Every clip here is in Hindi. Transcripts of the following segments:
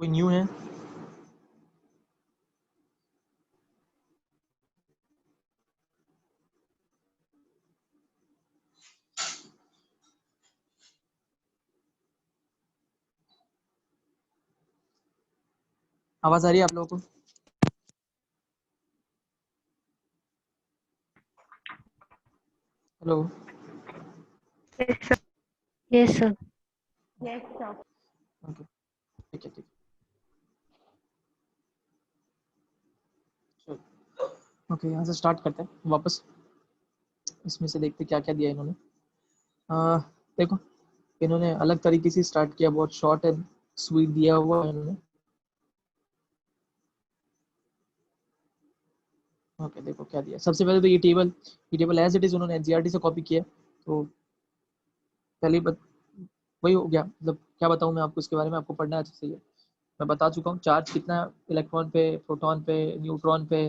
कोई न्यू है? आवाज आ रही है आप लोगों को? हेलो। Yes sir. ओके, ठीक है, ठीक है। ओके, यहाँ से स्टार्ट करते हैं वापस। इसमें से देखते क्या क्या दिया इन्होंने। देखो, इन्होंने अलग तरीके से स्टार्ट किया, बहुत शॉर्ट एंड स्वीट दिया हुआ है इन्होंने। ओके, देखो क्या दिया। सबसे पहले तो ये टेबल एज इट इज उन्होंने एनसीईआरटी से कॉपी किया। तो पहले वही हो गया। मतलब क्या बताऊं मैं आपको इसके बारे में, आपको पढ़ना है अच्छे से। मैं बता चुका हूँ चार्ज कितना, इलेक्ट्रॉन पे, प्रोटॉन पे, न्यूट्रॉन पे,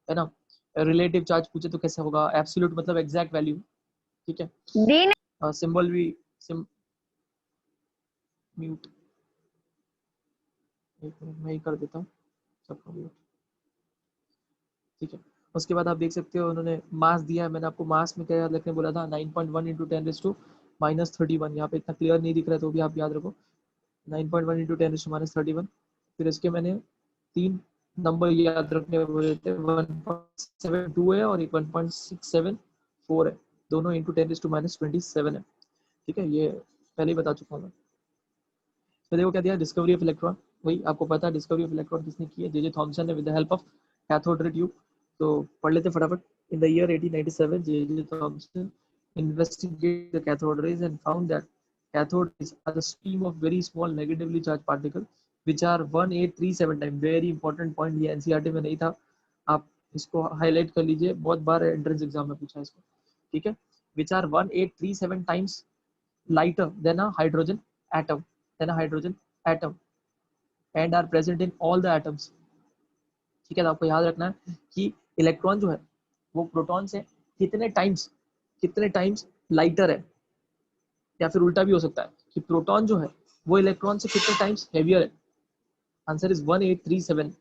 है ना। रिलेटिव चार्ज पूछे तो कैसे होगा, एब्सोल्यूट मतलब एग्जैक्ट वैल्यू, ठीक है। सिंबल भी म्यूट, एक मिनट मैं ही कर देता हूँ सबको म्यूट, ठीक है। उसके बाद आप देख सकते हो उन्होंने मास दिया है। मैंने आपको मास में क्या याद रखने बोला था, 9.1 इंटू 10⁻⁻31। यहाँ पे इतना क्लियर नहीं दिख रहा है तो भी आप याद रखो, 9.1 इंटू 10⁻31। फिर इसके मैंने 3 नंबर याद रखने बोले थे, 1.72 है और एक 1.674 है। दोनों इंटू 10⁻27 है, ठीक है। ये पहले ही बता चुका हूँ मैं। तो देखो क्या दिया, डिस्कवरी ऑफ इलेक्ट्रॉन। वही आपको पता है डिस्कवरी ऑफ इलेक्ट्रॉन किसने की है, जे थॉमसन ने, with the help of cathode ray tube. तो पढ़ लेते फटाफट। In the year 1897 J Thomson investigated the cathode rays and found that cathode rays are a stream of very small negatively charged particles which are 1837 time. Very important point, ये एनसीईआरटी में नहीं था, आप इसको हाईलाइट कर लीजिए, बहुत बार एंट्रेंस एग्जाम में पूछा है इसको, ठीक है। which are 1837 times lighter than a hydrogen atom, and are present in all the atoms, ठीक है। तो आपको याद रखना है कि इलेक्ट्रॉन जो है वो प्रोटॉन से कितने टाइम्स लाइटर है, या फिर उल्टा भी हो सकता है कि प्रोटॉन जो है वो इलेक्ट्रॉन से कितने टाइम्स हेवियर है। Answer is 1837।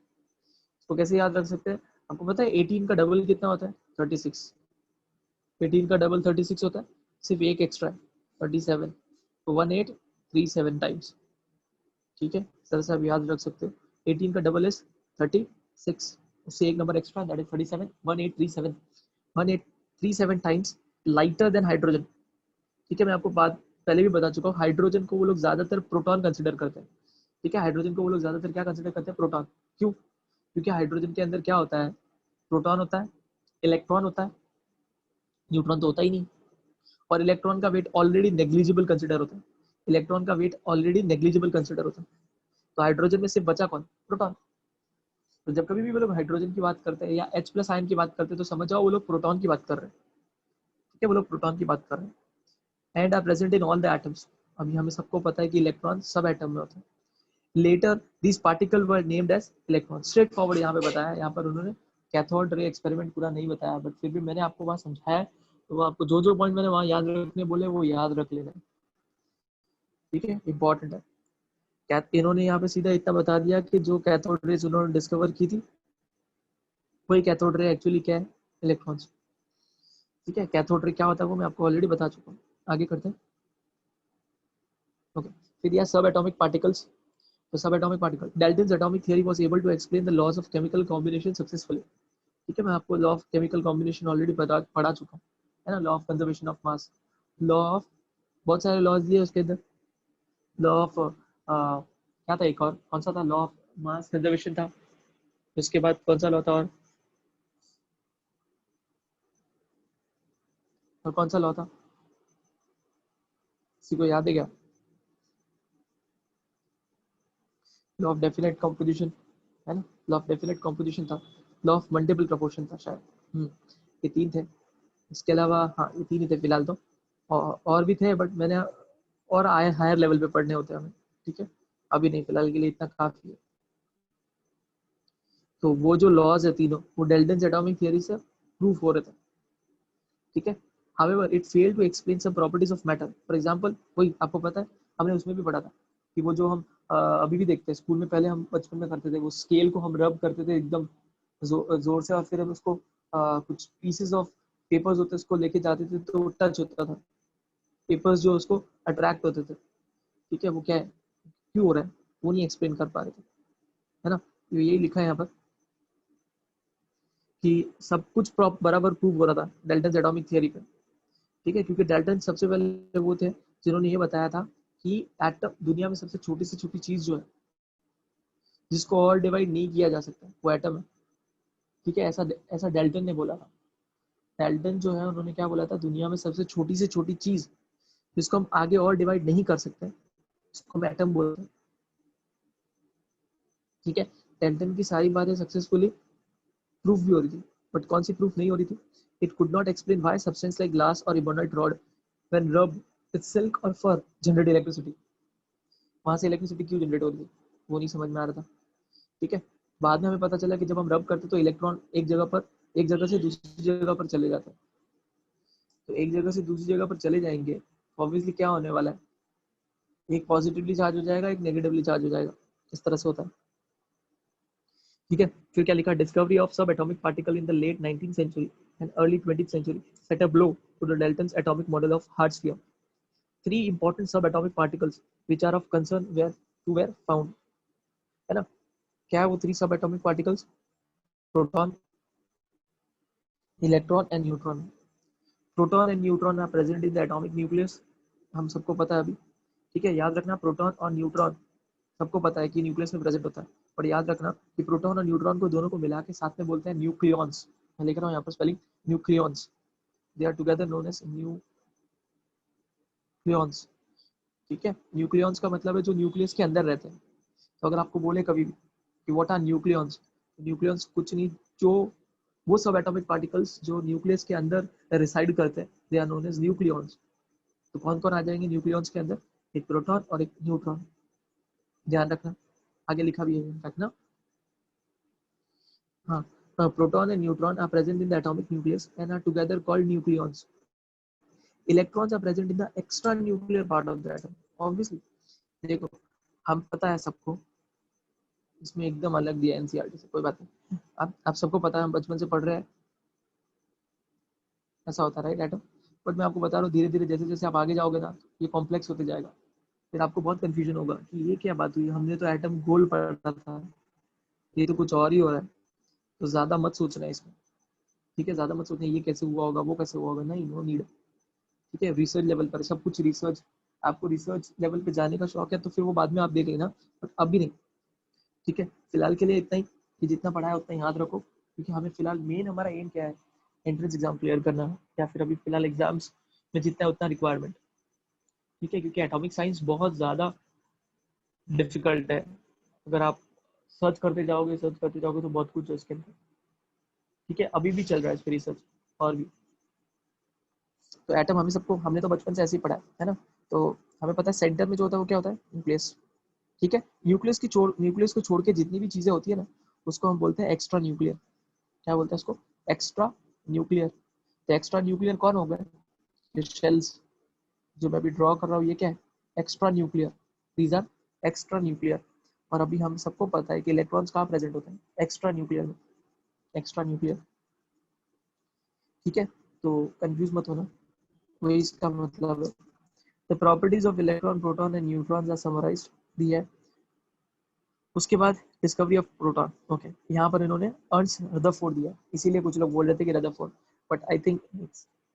तो कैसे याद रख सकते हैं, आपको पता है 18 का डबल कितना होता है, 36। 18 का डबल 36 होता है, सिर्फ एक एक्स्ट्रा है, 37। तो 1837 टाइम्स, ठीक है। सर से आप याद रख सकते हो 18 का डबल इज 36, उससे एक number extra, that is 37। 1837 times lighter than hydrogen, ठीक है। मैं आपको बात पहले भी बता चुका हूँ, हाइड्रोजन को वो लोग ज्यादातर प्रोटॉन कंसिडर करते हैं, ठीक है। हाइड्रोजन को वो लोग ज्यादातर क्या कंसिडर करते हैं, प्रोटॉन। क्यों? क्योंकि हाइड्रोजन के अंदर क्या होता है, प्रोटॉन होता है, इलेक्ट्रॉन होता है, न्यूट्रॉन तो होता ही नहीं। और इलेक्ट्रॉन का वेट ऑलरेडी नेग्लिजिबल कंसिडर होता है, इलेक्ट्रॉन का वेट ऑलरेडी नेग्लिजिबल कंसिडर होता है। तो हाइड्रोजन में सिर्फ बचा कौन, प्रोटॉन। तो जब कभी भी वो लोग हाइड्रोजन की बात करते हैं या H प्लस आयन की बात करते हैं तो समझ जाओ वो लोग प्रोटॉन की बात कर रहे हैं, ठीक है। वो लोग प्रोटॉन की बात कर रहे हैं। And are present in all the atoms. अभी हमें सबको पता है कि इलेक्ट्रॉन सब एटम में होते हैं। Later this particle were named as electron. Straightforward यहाँ पे बताया, यहाँ पर उन्होंने कैथोड रे एक्सपेरिमेंट पूरा नहीं बताया, बट फिर भी मैंने आपको वहाँ समझाया, तो वो आपको जो जो पॉइंट मैंने वहाँ याद रखने बोले वो याद रख लेना, ठीक है, इंपॉर्टेंट है। इन्होंने यहाँ पे सीधा इतना बता दिया कि जो कैथोड रेज उन्होंने डिस्कवर की थी वही कैथोड रे एक्चुअली क्या है, इलेक्ट्रॉन्स, ठीक है। कैथोड रे क्या होता है वो मैं आपको ऑलरेडी बता चुका हूँ। आगे करते हैं, ओके। फिर यह सब एटॉमिक पार्टिकल्स। तो सब atomic particle, Dalton's atomic theory was able to explain the laws of chemical combination successfully, ठीक है। मैं आपको law of chemical combination already पढ़ा चुका हूँ, है ना। Law of conservation of mass, law of, बहुत सारे लॉज दिए उसके अंदर। लॉ ऑफ क्या था, एक और कौन सा था, लॉ ऑफ मास कंजर्वेशन था। उसके बाद कौन सा लॉ था, और कौन सा लॉ था, किसी को याद है क्या? लॉ ऑफ डेफिनेट कॉम्पोजिशन, है ना। लॉ ऑफ डेफिनेट कॉम्पोजिशन था, लॉ ऑफ मल्टीपल प्रोपोर्शन था शायद। ये 3 थे। इसके अलावा हाँ ये 3 ही थे फिलहाल तो, और भी थे बट मैंने और हायर लेवल पे पढ़ने होते हैं हमें, ठीक है। अभी नहीं, फिलहाल के लिए इतना काफी है। तो वो जो लॉज है तीनों, वो डाल्टन्स एटॉमिक थ्योरी से प्रूफ हो रहे थे, ठीक है। However, it failed to explain some properties of matter. For example, वही आपको पता है हमने उसमें भी पढ़ा था कि वो जो हम अभी भी देखते हैं, स्कूल में पहले हम बचपन में करते थे, वो स्केल को हम रब करते थे एकदम जोर से, और फिर हम उसको कुछ पीसेस ऑफ पेपर्स होते उसको लेके जाते थे तो टच होता था, पेपर्स जो उसको अट्रैक्ट होते थे। ठीक है, वो क्या है, क्यों हो रहा है, वो नहीं एक्सप्लेन कर पा रहे थे, है ना। तो यही लिखा है यहाँ पर कि सब कुछ बराबर प्रूव हो रहा था डाल्टन एटॉमिक थियरी पे। ठीक है, क्योंकि डाल्टन सबसे पहले वो थे जिन्होंने ये बताया था कि एटम दुनिया में सबसे छोटी से छोटी चीज जो है जिसको और डिवाइड नहीं किया जा सकता वो एटम है। ठीक है, ऐसा ऐसा डाल्टन ने बोला था। डाल्टन जो है उन्होंने क्या बोला था, दुनिया में सबसे छोटी से छोटी चीज जिसको हम आगे और डिवाइड नहीं कर सकते उसको हम एटम बोलते हैं। ठीक है, डाल्टन की सारी बातें सक्सेसफुली प्रूफ भी हो रही थी, बट कौन सी प्रूफ नहीं हो रही थी, it could not explain why substance like glass और ebonite rod when rubbed with silk और फर जनरेट इलेक्ट्रिसिटी। वहां से इलेक्ट्रिसिटी क्यों जनरेट हो रही थी वो नहीं समझ में आ रहा था। ठीक है, बाद में हमें पता चला कि जब हम रब करते तो इलेक्ट्रॉन एक जगह से दूसरी जगह पर चले जाते हैं। तो एक जगह से दूसरी जगह पर चले जाएंगे, ऑब्वियसली क्या होने वाला है, एक पॉजिटिवली चार्ज हो जाएगा, एक नेगेटिवली चार्ज हो जाएगा, इस तरह से होता है। ठीक है, फिर क्या लिखा, discovery of sub atomic particle in the late 19th century and early 20th century set a blow to the Dalton's atomic model of hard sphere. Three important sub atomic particles which are of concern were found, है ना। क्या है वो three sub atomic particles, proton, electron and neutron. Proton and neutron are present in the atomic nucleus, हम सबको पता है अभी। ठीक है, याद रखना प्रोटॉन और न्यूट्रॉन सबको पता है कि न्यूक्लियस में प्रेजेंट होता है, और याद रखना कि प्रोटॉन और न्यूट्रॉन को दोनों को मिला के साथ में बोलते हैं न्यूक्लियॉन्स। मैं लिख रहा हूँ यहाँ पर spelling nucleons, they are together known as nucleons. ठीक है, न्यूक्लियॉन्स का मतलब है जो न्यूक्लियस के अंदर रहते हैं। तो अगर आपको बोले कभी भी कि व्हाट आर न्यूक्लियॉन्स, न्यूक्लियॉन्स कुछ नहीं, जो वो सब एटॉमिक पार्टिकल्स जो न्यूक्लियस के अंदर रिसाइड करते हैं, they are known as nucleons. तो कौन कौन आ जाएंगे न्यूक्लियॉन्स के अंदर, एक प्रोटॉन और एक न्यूट्रॉन, ध्यान रखना, आगे लिखा भी है रखना। हाँ, proton and neutron are present in the atomic nucleus and are together called nucleons. Electrons are present in the extra nuclear part of the atom, obviously. देखो, हम पता है सबको, इसमें एकदम अलग दिया एनसीईआरटी से, कोई बात नहीं, आप सबको पता है, हम बचपन से पढ़ रहे हैं, ऐसा होता है राइट एटम। बट मैं आपको बता रहा हूँ धीरे धीरे जैसे जैसे आप आगे जाओगे ना, ये कॉम्प्लेक्स होते जाएगा, फिर आपको बहुत कंफ्यूजन होगा कि ये क्या बात हुई, हमने तो एटम गोल पढ़ा था, ये तो कुछ और ही हो रहा है। तो ज्यादा मत सोचना है इसमें। ठीक है, ज्यादा मत सोचना ये कैसे हुआ होगा, वो कैसे हुआ होगा, नहीं, नो नीड। ठीक है, रिसर्च लेवल पर सब कुछ रिसर्च, आपको रिसर्च लेवल पे जाने का शौक है तो फिर वो बाद में आप देख लेना, बट अभी नहीं। ठीक है, फिलहाल के लिए इतना ही, कि जितना पढ़ा है उतना याद रखो, क्योंकि हमें फिलहाल मेन हमारा एम क्या है, एंट्रेंस एग्जाम क्लियर करना है, या फिर अभी फिलहाल एग्जाम्स में जितना है उतना रिक्वायरमेंट। ठीक है, क्योंकि एटॉमिक साइंस बहुत ज़्यादा डिफिकल्ट है, अगर आप सर्च करते जाओगे तो बहुत कुछ है इसके अंदर। ठीक है, अभी भी चल रहा है इस पर रिसर्च, और भी। तो एटम हमें सबको, हमने तो बचपन से ऐसे ही पढ़ा है ना। तो हमें पता है सेंटर में जो होता है वो क्या होता है, न्यूक्लियस। ठीक है, न्यूक्लियस को छोड़ के जितनी भी चीज़ें होती है ना, उसको हम बोलते हैं एक्स्ट्रा न्यूक्लियर। क्या बोलते हैं इसको, एक्स्ट्रा न्यूक्लियर। तो एक्स्ट्रा न्यूक्लियर कौन हो गए, ये शेल्स जो मैं अभी ड्रॉ कर रहा हूँ, ये क्या है, extra nuclear, these are extra nuclear. और अभी हम सबको पता है कि इलेक्ट्रॉन्स कहाँ प्रेजेंट होते हैं, एक्स्ट्रा न्यूक्लियर में, एक्स्ट्रा न्यूक्लियर। ठीक है, तो कंफ्यूज मत होना, वही इसका मतलब है। The properties of electron, proton and neutrons are summarised दी है। उसके बाद डिस्कवरी ऑफ प्रोटॉन, ओके, यहाँ पर इन्होंने अर्न्स्ट रदरफोर्ड दिया, इसीलिए कुछ लोग बोल रहे थे कि रदरफोर्ड, बट आई थिंक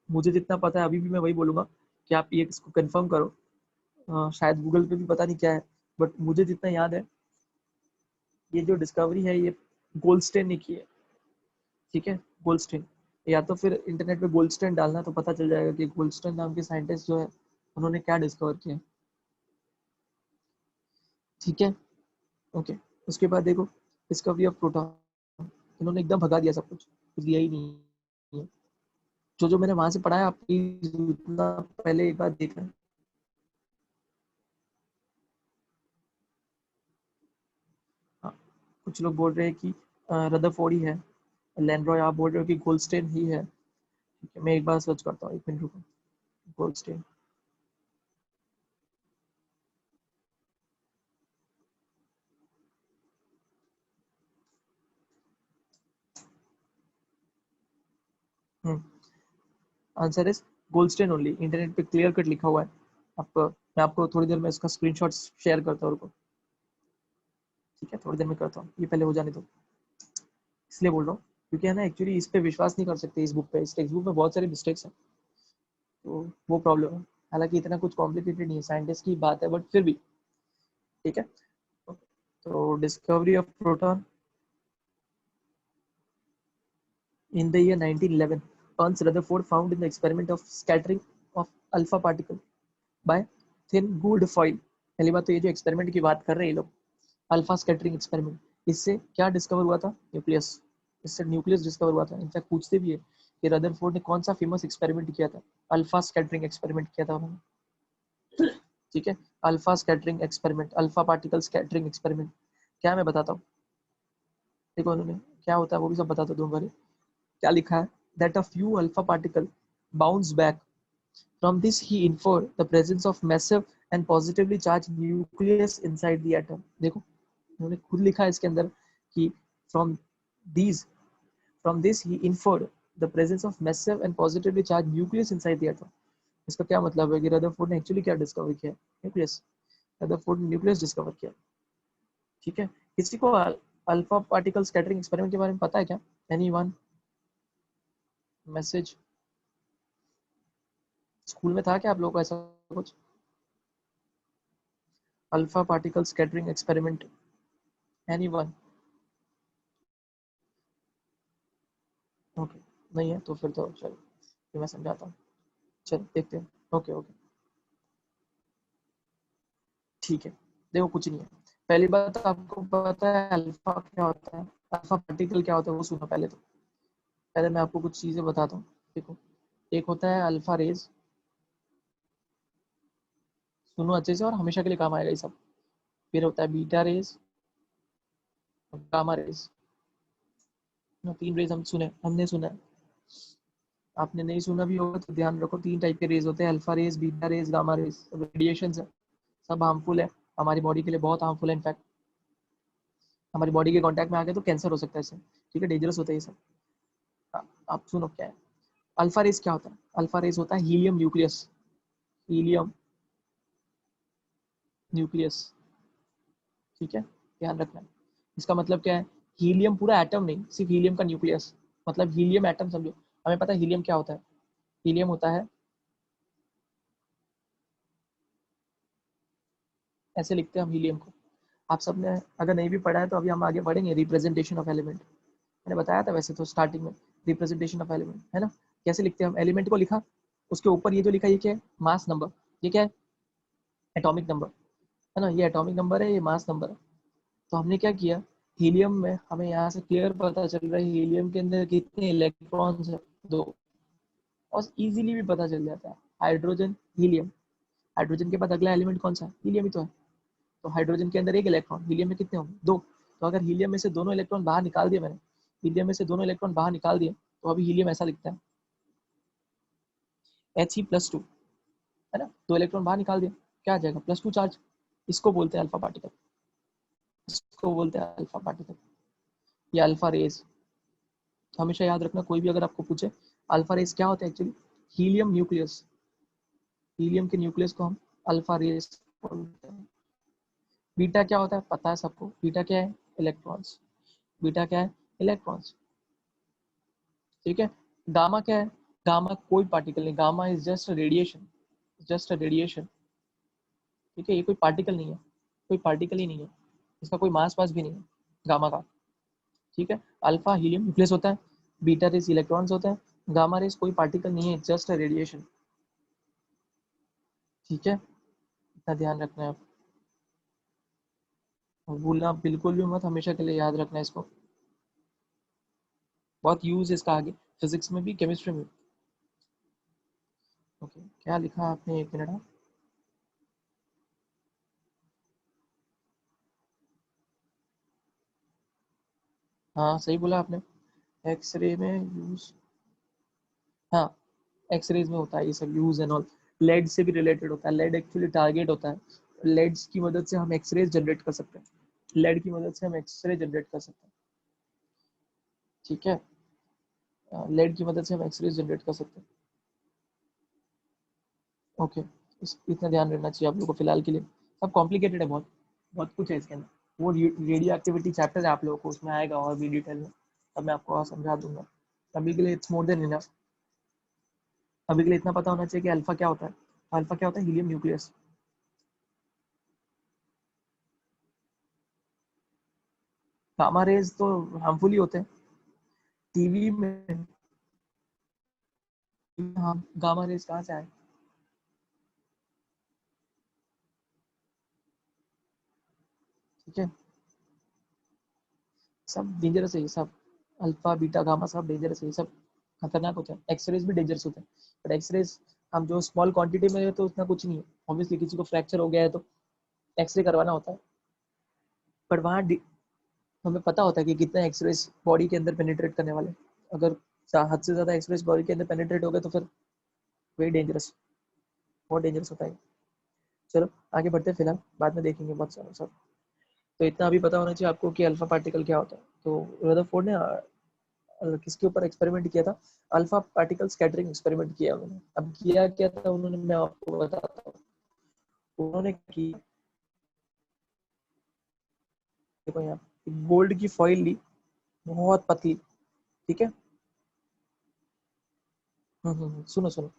मुझे जितना पता है अभी भी मैं वही बोलूंगा कि आप ये इसको कंफर्म करो। शायद गूगल पे भी पता नहीं क्या है, बट मुझे जितना याद है ये जो डिस्कवरी है ये गोल्डस्टेन ने की है। ठीक है, गोल्डस्टेन, या तो फिर इंटरनेट पे गोल्डस्टेन डालना तो पता चल जाएगा कि गोल्डस्टेन नाम के साइंटिस्ट जो है उन्होंने क्या डिस्कवर किया। ठीक है, ओके। उसके बाद देखो, डिस्कवरी ऑफ प्रोटॉन, इन्होंने एकदम भगा दिया, सब कुछ दिया ही नहीं है। जो जो मैंने वहां से पढ़ा है आप प्लीज उतना पहले एक बार देखना। हाँ, कुछ लोग बोल रहे हैं कि रदरफोर्ड ही है, लैंड्रॉय आप बोल रहे हो कि गोल्डस्टेन ही है। ठीक है, मैं एक बार सर्च करता हूँ, एक मिनट रुको, Goldstein. Answer is Goldstein only. Internet पे क्लियर कट लिखा हुआ है। मैं आपको थोड़ी देर में इसका स्क्रीनशॉट शेयर करता हूँ। ठीक है, थोड़ी देर में करता हूँ, ये पहले हो जाने दो। इसलिए बोल रहा हूँ क्योंकि है ना, एक्चुअली इस पे विश्वास नहीं कर सकते इस बुक पे। इस टेक्स्ट बुक में बहुत सारे मिस्टेक्स हैं, तो वो प्रॉब्लम है। हालांकि इतना कुछ कॉम्प्लिकेटेड नहीं है, साइंटिस्ट की बात है, बट फिर भी ठीक है। तो discovery of proton in the year 1911, Ernst Rutherford found in the experiment of scattering of alpha particle by thin gold foil। पहली बात तो ये जो एक्सपेरिमेंट की बात कर रहे हैं ये लोग, अल्फा स्कैटरिंग एक्सपेरिमेंट, इससे क्या डिस्कवर हुआ था? न्यूक्लियस। इससे न्यूक्लियस डिस्कवर हुआ था। इनफैक्ट पूछते भी है कि रदरफोर्ड ने कौन सा फेमस एक्सपेरिमेंट किया था? अल्फा स्कैटरिंग एक्सपेरिमेंट किया था उन्होंने। ठीक है, alpha scattering experiment, alpha particle scattering experiment. क्या मैं बताता हूँ, देखो उन्होंने क्या होता है वो भी सब बताता हूँ बारे। क्या लिखा है? That a few alpha particle bounce back from this he inferred the presence of massive and positively charge nucleus inside the atom. देखो उन्होंने खुद लिखा है इसके अंदर कि from these from this he inferred the presence of massive and positively charge nucleus inside the atom. इसका क्या मतलब है कि रदरफोर्ड ने एक्चुअली क्या डिस्कवर किया? न्यूक्लियस। रदरफोर्ड ने न्यूक्लियस डिस्कवर किया। ठीक है, किसी को अल्फा पार्टिकल स्कैटरिंग एक्सपेरिमेंट के बारे में पता है क्या? एनीवन? मैसेज स्कूल में था क्या आप लोगों को ऐसा कुछ? Alpha particle scattering experiment, anyone? Okay, नहीं है तो फिर तो चलो फिर मैं समझाता हूँ। चलो देखते हैं। ओके ओके ठीक है। देखो कुछ नहीं है। पहली बात तो आपको पता है अल्फा क्या होता है, अल्फा पार्टिकल क्या होता है वो सुनो पहले तो। पहले मैं आपको कुछ चीजें बताता हूँ। देखो, एक होता है अल्फा रेज, सुनो अच्छे से और हमेशा के लिए काम आएगा ये सब। फिर होता है बीटा रेज और गामा रेज। तीन रेज हमने सुना है। आपने नहीं सुना भी होगा तो ध्यान रखो, तीन टाइप के रेज होते हैं, alpha rays, beta rays, gamma rays. Radiation है, सब हार्मफुल है, हमारी बॉडी के लिए बहुत हार्मफुल है। इनफैक्ट हमारी बॉडी के कांटेक्ट में आ गए तो कैंसर हो सकता है इससे। ठीक है, डेंजरस होता है ये सब। आप सुनो क्या है अल्फा रेज। क्या होता है अल्फा रेज? होता है हीलियम न्यूक्लियस। Helium nucleus. ठीक है, ध्यान रखना। इसका मतलब क्या है? हीलियम पूरा एटम नहीं, सिर्फ हीलियम का न्यूक्लियस। मतलब हीलियम एटम समझो। हमें पता है हीलियम क्या होता है। हीलियम होता है, ऐसे लिखते हैं हम हीलियम को। आप सबने अगर नहीं भी पढ़ा है तो अभी हम आगे पढ़ेंगे, रिप्रेजेंटेशन ऑफ एलिमेंट। मैंने बताया था वैसे तो स्टार्टिंग में, रिप्रेजेंटेशन ऑफ एलिमेंट है ना। कैसे लिखते हैं हम? एलिमेंट को लिखा, उसके ऊपर ये जो लिखा ये क्या है? Mass number. ये क्या है? Atomic number. है ना, ये एटॉमिक नंबर है, ये मास नंबर है। तो हमने क्या किया, हीलियम में हमें यहाँ से क्लियर पता चल रहा है हीलियम के अंदर कितने इलेक्ट्रॉन्स है? दो। और इजीली भी पता चल जाता है, हाइड्रोजन हीलियम। हाइड्रोजन के बाद अगला एलिमेंट कौन सा है? हीलियम ही तो है। तो हाइड्रोजन के अंदर एक इलेक्ट्रॉन, हीलियम में कितने होंगे? दो। तो अगर हीलियम में से दोनों इलेक्ट्रॉन बाहर निकाल दिए मैंने, हीलियम में से दोनों इलेक्ट्रॉन बाहर निकाल दिए, तो अभी हीलियम ऐसा लिखता है He+2। है ना, दो इलेक्ट्रॉन बाहर निकाल दिए, क्या आ जाएगा? +2 चार्ज। इसको बोलते हैं अल्फा पार्टिकल। इसको बोलते हैं अल्फा पार्टिकल या अल्फा रेज। तो हमेशा याद रखना, कोई भी अगर आपको पूछे अल्फा रेज क्या होता है, एक्चुअली हीलियम न्यूक्लियस। हीलियम के न्यूक्लियस को हम अल्फा रेज बोलते हैं। बीटा क्या होता है पता है सबको? बीटा क्या है? इलेक्ट्रॉन्स। बीटा क्या है? इलेक्ट्रॉन्स। ठीक है, गामा क्या है? गामा कोई पार्टिकल नहीं, gamma is just radiation. Just radiation. ठीक है, ये कोई पार्टिकल नहीं है, कोई पार्टिकल ही नहीं है, इसका कोई मास पास भी नहीं है गामा का। ठीक है, अल्फा हीलियम न्यूक्लियस होता है, बीटा रेस इलेक्ट्रॉन्स होता है, गामा रेस कोई पार्टिकल नहीं है, जस्ट रेडिएशन। ठीक है, इतना ध्यान रखना है आप, भूलना बिल्कुल भी मत, हमेशा के लिए याद रखना है इसको। बहुत यूज है इसका आगे, फिजिक्स में भी केमिस्ट्री में भी। ओके, क्या लिखा आपने? एक मिनट। हाँ सही बोला आपने, एक्सरे में यूज। हाँ, एक्सरेज में होता है ये सब यूज एंड ऑल। लेड से भी रिलेटेड होता है, लेड एक्चुअली टारगेट होता है। लेड्स की मदद से हम एक्सरेज जनरेट कर सकते हैं, लेड की मदद से हम एक्सरे जनरेट कर सकते हैं। ठीक है, लेड की मदद से हम एक्सरेज जनरेट कर सकते हैं। ओके, इतना ध्यान रखना चाहिए आप लोगों को फिलहाल के लिए। सब कॉम्प्लिकेटेड है, बहुत बहुत कुछ है इसके अंदर। वो रेडियो एक्टिविटी चैप्टर है आप लोगों को, उसमें आएगा और भी डिटेल में, तब मैं आपको और समझा दूंगा। अभी के लिए इट्स मोर देन इनफ। अभी के लिए इतना पता होना चाहिए कि अल्फा क्या होता है। अल्फा क्या होता है? Helium nucleus. गामा रेज तो हार्मफुल ही होते हैं टीवी में। हाँ, गामा रेज कहाँ से आए? ठीक है, सब डेंजरस है ये सब। अल्फा बीटा गामा सब डेंजरस है ये सब, खतरनाक होते हैं। एक्सरेज भी डेंजरस होते हैं, बट एक्सरेज हम जो स्मॉल क्वांटिटी में है तो उतना कुछ नहीं है। ऑब्वियसली किसी को फ्रैक्चर हो गया है तो एक्सरे करवाना होता है, बट वहाँ हमें पता होता है कि कितना एक्सरेज बॉडी के अंदर पेनिट्रेट करने वाले। अगर हद से ज़्यादा एक्सरेज बॉडी के अंदर पेनिट्रेट हो गए तो फिर वही डेंजरस, बहुत डेंजरस होता है। चलो आगे बढ़ते हैं, फिलहाल बाद में देखेंगे बहुत सारा सब। तो इतना अभी पता होना चाहिए आपको कि अल्फा पार्टिकल क्या होता है। तो रदरफोर्ड ने किसके ऊपर एक्सपेरिमेंट किया था? अल्फा पार्टिकल स्कैटरिंग एक्सपेरिमेंट किया उन्होंने। अब किया क्या था उन्होंने, मैं आपको बताता हूँ। उन्होंने की, देखो यहाँ गोल्ड की फॉइल ली, बहुत पतली। ठीक है, सुनो सुनो।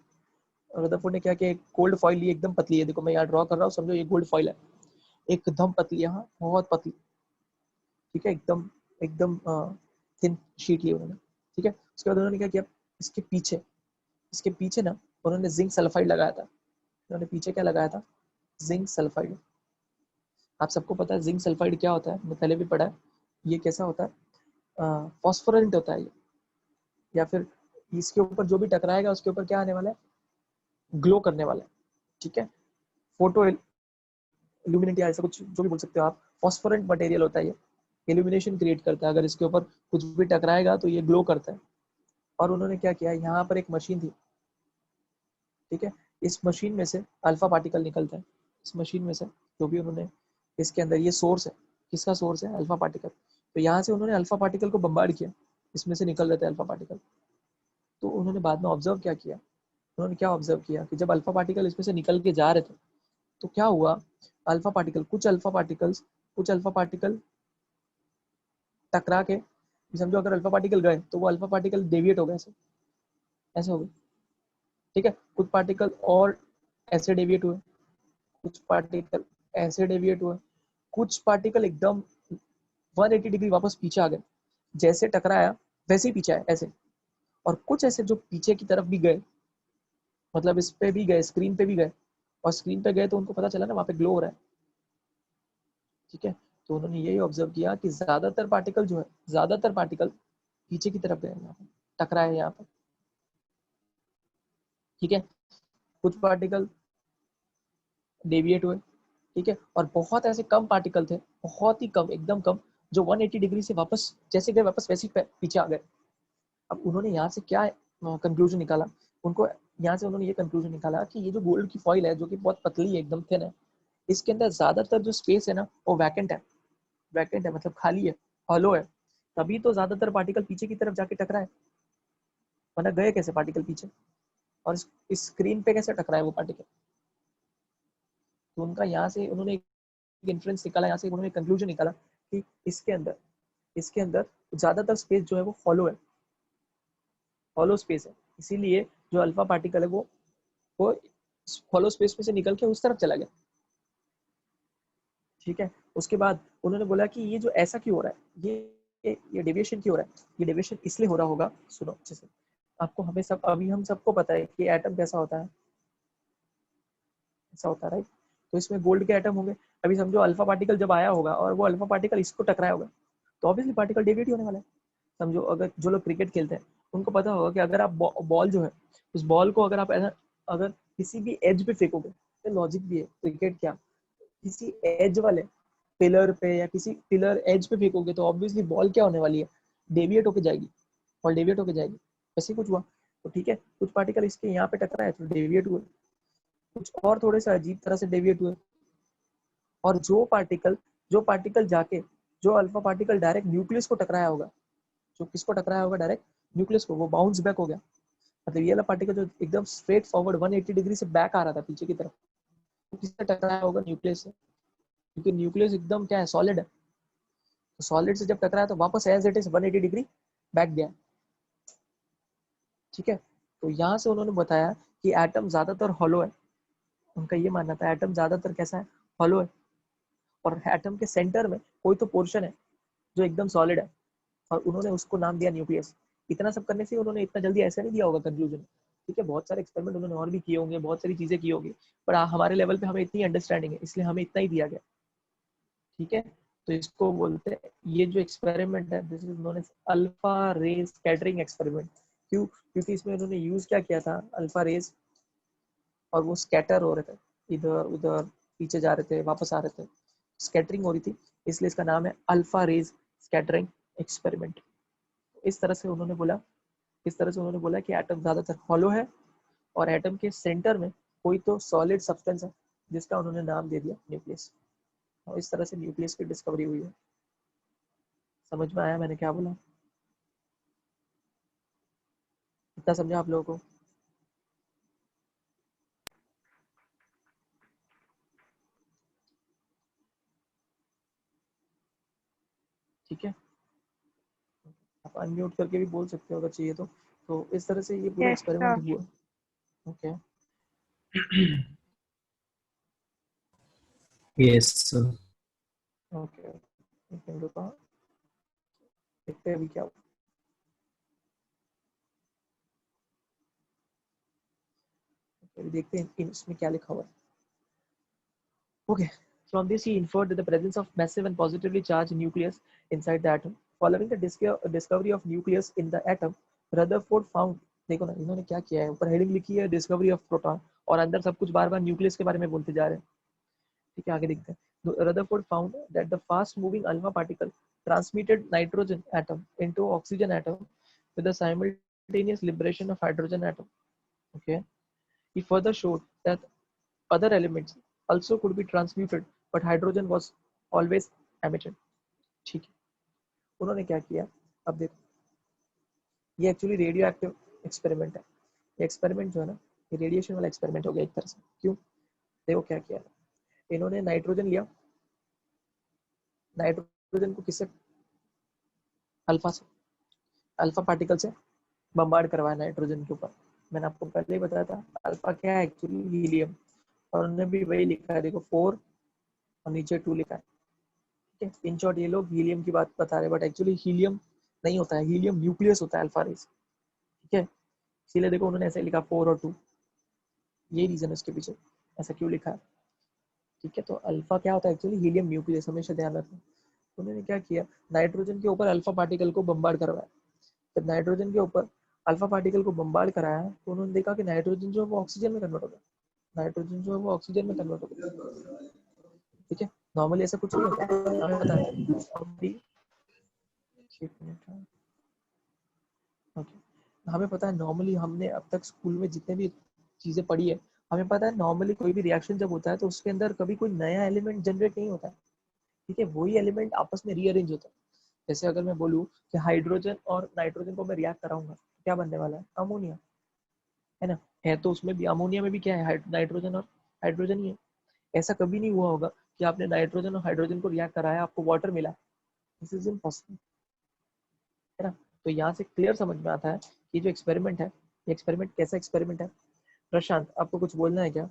रदरफोर्ड ने क्या किया, एक गोल्ड फॉइल ली, एकदम पतली है। देखो मैं यहाँ ड्रॉ कर रहा हूँ, समझो ये गोल्ड फॉइल है, एकदम पतली, यहाँ बहुत पतली। ठीक है, एकदम एकदम थिन शीट ली उन्होंने। ठीक है, उसके बाद उन्होंने क्या किया, इसके पीछे, इसके पीछे ना उन्होंने जिंक सल्फाइड लगाया था। उन्होंने पीछे क्या लगाया था? Zinc sulphide. आप सबको पता है जिंक सल्फाइड क्या होता है, मैं पहले भी पढ़ा है। ये कैसा होता है? फॉस्फोरेंट होता है ये, या फिर इसके ऊपर जो भी टकराएगा उसके ऊपर क्या आने वाला है? ग्लो करने वाला है। ठीक है, फोटो इल्यूमिनेट या ऐसा कुछ जो भी बोल सकते हो आप। फॉस्फोरेंट मटेरियल होता है ये, इल्यूमिनेशन क्रिएट करता है। अगर इसके ऊपर कुछ भी टकराएगा तो ये ग्लो करता है। और उन्होंने क्या किया, यहाँ पर एक मशीन थी। ठीक है, इस मशीन में से अल्फा पार्टिकल निकलता है। इस मशीन में से जो भी उन्होंने, इसके अंदर ये सोर्स है, किसका सोर्स है? Alpha particle. तो यहाँ से उन्होंने अल्फा पार्टिकल को बम्बार्ड किया, इसमें से निकल रहे थे अल्फा पार्टिकल। तो उन्होंने बाद में ऑब्जर्व क्या किया, उन्होंने क्या ऑब्जर्व किया कि जब अल्फा पार्टिकल इसमें से निकल के जा रहे थे तो क्या हुआ, अल्फा पार्टिकल, कुछ अल्फा पार्टिकल टकरा के, समझो अगर अल्फा पार्टिकल गए तो वो अल्फा पार्टिकल डेविएट हो गए, ऐसे ऐसे हो गए। ठीक है, कुछ पार्टिकल और ऐसे डेविएट हुए, कुछ पार्टिकल ऐसे डेविएट हुए, कुछ पार्टिकल एकदम 180 डिग्री वापस पीछे आ गए, जैसे टकराया वैसे ही पीछे आए ऐसे। और कुछ ऐसे जो पीछे की तरफ भी गए, मतलब इस पे भी गए, स्क्रीन पे भी गए, और स्क्रीन पे गए तो उनको पता चला ना वहाँ पे ग्लो हो रहा है। ठीक है, तो उन्होंने यही ऑब्जर्व किया कि ज्यादातर पार्टिकल जो है, ज्यादातर पार्टिकल पीछे की तरफ गए, यहाँ पे टकराए यहाँ पे। ठीक है, कुछ पार्टिकल डेविएट हुए। ठीक है, और बहुत ऐसे कम पार्टिकल थे, बहुत ही कम, एकदम कम, जो 180 डिग्री से वापस जैसे गए वापस वैसे ही पीछे आ गए। अब उन्होंने यहाँ से क्या कंक्लूजन निकाला, उनको यहाँ से उन्होंने ये कंक्लूजन निकाला कि ये जो गोल्ड की फॉइल है, जो कि बहुत पतली है, एकदम थिन है, इसके अंदर ज्यादातर जो स्पेस है ना वो वैकेंट है। वैकेंट है मतलब खाली है, हॉलो है। तभी तो ज्यादातर पार्टिकल पीछे की तरफ जाके टकराए, वरना गए कैसे पार्टिकल पीछे? और इस स्क्रीन पे कैसे टकराए वो पार्टिकल? तो उनका यहाँ से उन्होंने एक इन्फ्रेंस निकाला, यहाँ से उन्होंने कंक्लूजन निकाला कि इसके अंदर ज्यादातर स्पेस जो है वो हॉलो स्पेस है। इसीलिए जो अल्फा पार्टिकल है वो हॉलो स्पेस में से निकल के उस तरफ चला गया। ठीक है, उसके बाद उन्होंने बोला कि ये जो ऐसा क्यों हो रहा है, ये डेविएशन क्यों हो रहा है? ये डेविएशन इसलिए हो रहा होगा, सुनो अच्छे से। आपको, हमें सब, अभी हम सबको पता है कि एटम कैसा होता है, ऐसा होता है, राइट? तो इसमें गोल्ड के एटम होंगे। अभी समझो अल्फा पार्टिकल जब आया होगा और वो अल्फा पार्टिकल इसको टकराया होगा, तो ऑब्वियसली पार्टिकल डेविएट ही होने वाला है। समझो अगर जो लोग क्रिकेट खेलते हैं उनको पता होगा कि अगर आप बॉल जो है, उस बॉल को अगर आप ऐसा, अगर किसी भी एज पे फेंकोगे, तो लॉजिक भी है क्रिकेट क्या, किसी एज वाले पिलर पे या किसी पिलर एज पे फेंकोगे तो ऑब्वियसली बॉल क्या होने वाली है, डेविएट होके जाएगी, और डेविएट होके जाएगी। ऐसे कुछ हुआ। तो ठीक है, कुछ पार्टिकल इसके यहाँ पे टकराए तो डेविएट हुए, कुछ और थोड़े से अजीब तरह से डेविएट हुए। और जो पार्टिकल जाके, जो अल्फा पार्टिकल डायरेक्ट न्यूक्लियस को टकराया होगा, जो किसको टकराया होगा, डायरेक्ट न्यूक्लियस को, वो बाउंस बैक हो गया। मतलब ये वाला पार्टिकल जो एकदम स्ट्रेट फॉरवर्ड 180 डिग्री से बैक आ रहा था पीछे की तरफ, तो किससे टकराया होगा? न्यूक्लियस से, क्योंकि न्यूक्लियस एकदम क्या है, सॉलिड है। तो सॉलिड से जब टकराया तो वापस as it is 180 degree back गया। ठीक है, तो यहाँ से उन्होंने बताया कि एटम ज्यादातर हॉलो है। उनका ये मानना था एटम ज्यादातर कैसा है, हॉलो है, और एटम के सेंटर में कोई तो पोर्शन है जो एकदम सॉलिड है, और उन्होंने उसको नाम दिया न्यूक्लियस। इतना सब करने से उन्होंने इतना जल्दी ऐसे नहीं दिया होगा कंक्लूजन। ठीक है, बहुत सारे एक्सपेरिमेंट उन्होंने और भी किए होंगे, बहुत सारी चीजें की होगी, पर हमारे लेवल पे हमें इतनी अंडरस्टैंडिंग है, इसलिए हमें इतना ही दिया गया। ठीक है, तो इसको बोलते हैं, ये जो एक्सपेरिमेंट है this is known as alpha ray scattering experiment. क्यों? क्योंकि इसमें उन्होंने यूज क्या किया था, अल्फा रेज, और वो स्कैटर हो रहे थे, इधर उधर पीछे जा रहे थे, वापस आ रहे थे, स्कैटरिंग हो रही थी, इसलिए इसका नाम है अल्फा रेज स्कैटरिंग एक्सपेरिमेंट। इस तरह से उन्होंने बोला, इस तरह से उन्होंने बोला कि एटम ज्यादातर हॉलो है, और एटम के सेंटर में कोई तो सॉलिड सब्सटेंस है, जिसका उन्होंने नाम दे दिया न्यूक्लियस। और इस तरह से न्यूक्लियस की डिस्कवरी हुई है। समझ में आया मैंने क्या बोला? इतना समझा आप लोगों को? ठीक है, आप अनम्यूट करके भी बोल सकते हो अगर चाहिए तो इस तरह से ये पूरा Yes, एक्सपेरिमेंट sir. हुआ। Okay, Yes, sir. ओके, एक मिनट रुको, देखते हैं अभी क्या हुआ। अभी देखते हैं इसमें क्या लिखा हुआ है। Okay, from this he inferred the presence of massive and positively charged nucleus inside the atom. Following the discovery of nucleus in the atom, Rutherford found, देखो ना इन्होंने क्या किया है, ऊपर हेडिंग लिखी है डिस्कवरी ऑफ प्रोटॉन, और अंदर सब कुछ बार बार न्यूक्लियस के बारे में बोलते जा रहे हैं। ठीक है, आगे देखते हैं। Rutherford found that the fast moving alpha particle transmitted nitrogen atom into oxygen atom with the simultaneous liberation of hydrogen atom. Okay, he further showed that other elements also could be transmuted, but hydrogen was always emitted. ठीक है, उन्होंने क्या किया, अब देखो, ये एक्चुअली रेडियो एक्टिव एक्सपेरिमेंट है। ये एक्सपेरिमेंट जो है ना, ये रेडिएशन वाला एक्सपेरिमेंट हो गया एक तरह से। क्यों? देखो क्या किया, इन्होंने नाइट्रोजन लिया, नाइट्रोजन को किससे, अल्फा से, अल्फा पार्टिकल से बम्बार्ड करवाया नाइट्रोजन के ऊपर। मैंने आपको पहले ही बताया था अल्फा क्या है, एक्चुअली हीलियम, और उन्होंने भी वही लिखा है, देखो 4 और नीचे 2 लिखा है। ठीक है, इन शॉर्ट ये लोग हीलियम की बात बता रहे हैं, बट एक्चुअली हीलियम नहीं होता है, हीलियम न्यूक्लियस होता है अल्फा रेस। ठीक है, इसीलिए देखो उन्होंने ऐसे लिखा 4 और 2, ये रीजन है उसके पीछे, ऐसा क्यों लिखा है। ठीक है, तो अल्फा क्या होता है, एक्चुअली हीलियम न्यूक्लियस, हमेशा ध्यान रखना। तो उन्होंने क्या किया, नाइट्रोजन के ऊपर अल्फा पार्टिकल को बम्बार्ड करवाया। जब नाइट्रोजन के ऊपर अल्फा पार्टिकल को बम्बार्ड कराया तो उन्होंने देखा कि नाइट्रोजन जो है वो ऑक्सीजन में कन्वर्ट हो गया, नाइट्रोजन जो है वो ऑक्सीजन में कन्वर्ट हो गया। ठीक है, नॉर्मली ऐसा कुछ नहीं होता, हमें पता है। ओके, हमें पता है नॉर्मली, हमने अब तक स्कूल में जितने भी चीज़ें पढ़ी है, हमें पता है नॉर्मली कोई भी रिएक्शन जब होता है तो उसके अंदर कभी कोई नया एलिमेंट जनरेट नहीं होता है। ठीक है, वही एलिमेंट आपस में रीअरेंज होता है। जैसे अगर मैं बोलूँ कि हाइड्रोजन और नाइट्रोजन को मैं रिएक्ट कराऊंगा, क्या बनने वाला है, अमोनिया, है ना। है तो उसमें भी, अमोनिया में भी क्या है, नाइट्रोजन और हाइड्रोजन ही है। ऐसा कभी नहीं हुआ होगा कि आपने नाइट्रोजन और हाइड्रोजन को रिएक्ट कराया, आपको वाटर मिला, दिस इज इम्पॉसिबल, है ना। तो यहाँ से क्लियर समझ में आता है कि जो एक्सपेरिमेंट है, ये एक्सपेरिमेंट कैसा एक्सपेरिमेंट है। प्रशांत, आपको कुछ बोलना है क्या?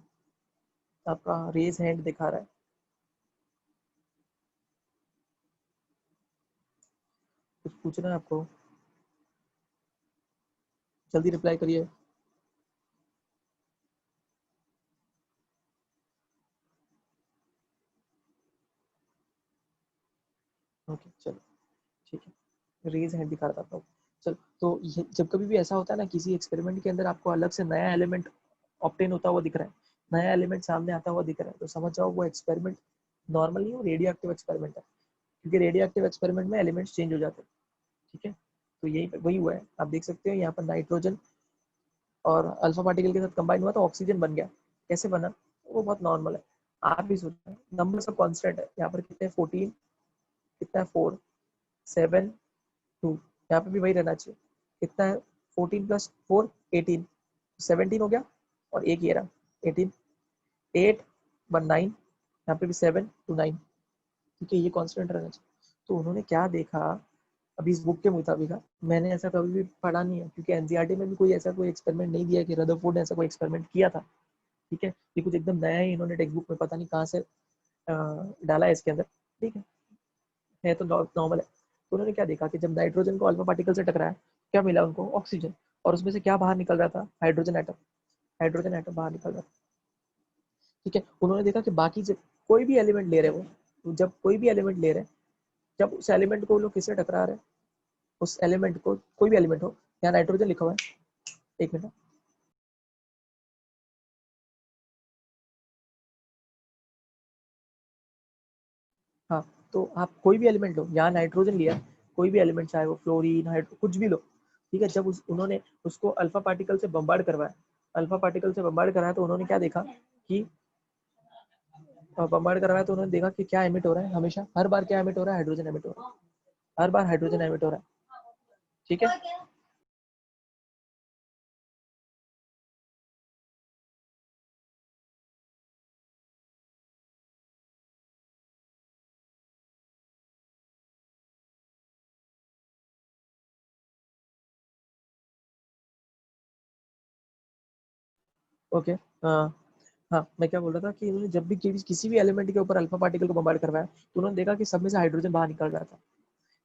आपका रेज हैंड दिखा रहा है, कुछ पूछना है आपको, जल्दी रिप्लाई करिए। ओके चलो, ठीक है, रेज हैंड दिखा रहा था आपको। चलो, तो जब कभी भी ऐसा होता है ना, किसी एक्सपेरिमेंट के अंदर आपको अलग से नया एलिमेंट ऑब्टेन होता हुआ दिख रहा है, नया एलिमेंट सामने आता हुआ दिख रहा है, तो समझ जाओ वो एक्सपेरिमेंट नॉर्मल नहीं, वो रेडियो एक्टिव एक्सपेरिमेंट है। क्योंकि रेडियो एक्टिव एक्सपेरिमेंट में एलिमेंट्स चेंज हो जाते हैं। ठीक है, तो यही वही हुआ है, आप देख सकते हो यहाँ पर नाइट्रोजन और अल्फा पार्टिकल के साथ कंबाइन हुआ तो ऑक्सीजन बन गया। कैसे बना, वो बहुत नॉर्मल है। आप भी सोचो, नंबर सब कांस्टेंट है, यहाँ पर कितने 14, कितना है 4, 7, 2, यहाँ पे भी वही रहना चाहिए, कितना है 14 + 4, 18, 17 हो गया, और एक ये रहा 18, 8 1 9, यहाँ पे भी 7 2 9, ठीक है, ये कांस्टेंट रहना चाहिए। तो उन्होंने क्या देखा, अभी इस बुक के मुताबिक, मैंने ऐसा कभी भी पढ़ा नहीं है, क्योंकि एनसीईआरटी में भी कोई ऐसा कोई एक्सपेरिमेंट नहीं दिया कि रदरफोर्ड ने ऐसा कोई एक्सपेरिमेंट किया था, ठीक है, ये कुछ एकदम नया ही इन्होंने टेक्स्ट बुक में पता नहीं कहाँ से डाला है इसके अंदर, ठीक है तो नॉर्मल है। तो उन्होंने क्या देखा कि जब नाइट्रोजन को अल्फा पार्टिकल से टकराया, क्या मिला उनको, ऑक्सीजन, और उसमें से क्या बाहर निकल रहा था, हाइड्रोजन एटम, हाइड्रोजन एटम बाहर निकल रहा था, ठीक है। उन्होंने देखा कि बाकी जब कोई भी एलिमेंट ले रहे हो, तो जब कोई भी एलिमेंट ले रहे हैं, जब उस एलिमेंट को लोग किससे टकरा रहे हैं, उस एलिमेंट को, कोई भी एलिमेंट हो, यहाँ नाइट्रोजन लिखा हुआ है, एक मिनट, हाँ, तो आप कोई भी एलिमेंट लो, यहाँ नाइट्रोजन लिया, कोई भी एलिमेंट, चाहे वो फ्लोरीन, हाइड्रो, कुछ भी लो, ठीक है, जब उन्होंने उसको अल्फा पार्टिकल से बम्बार्ड करवाया, अल्फा पार्टिकल से बम्बार्ड कराया, तो उन्होंने क्या देखा कि बम्बार्ड करवाया, तो उन्होंने देखा कि क्या एमिट हो रहा है, हमेशा हर बार क्या एमिट हो रहा है, हाइड्रोजन एमिट हो रहा है, हर बार हाइड्रोजन एमिट हो रहा है, ठीक है। ओके, हाँ, हाँ, मैं क्या बोल रहा था कि उन्होंने जब भी किसी भी एलिमेंट के ऊपर अल्फा पार्टिकल को बम्बार्ड करवाया, तो उन्होंने देखा कि सब में से हाइड्रोजन बाहर निकल रहा था।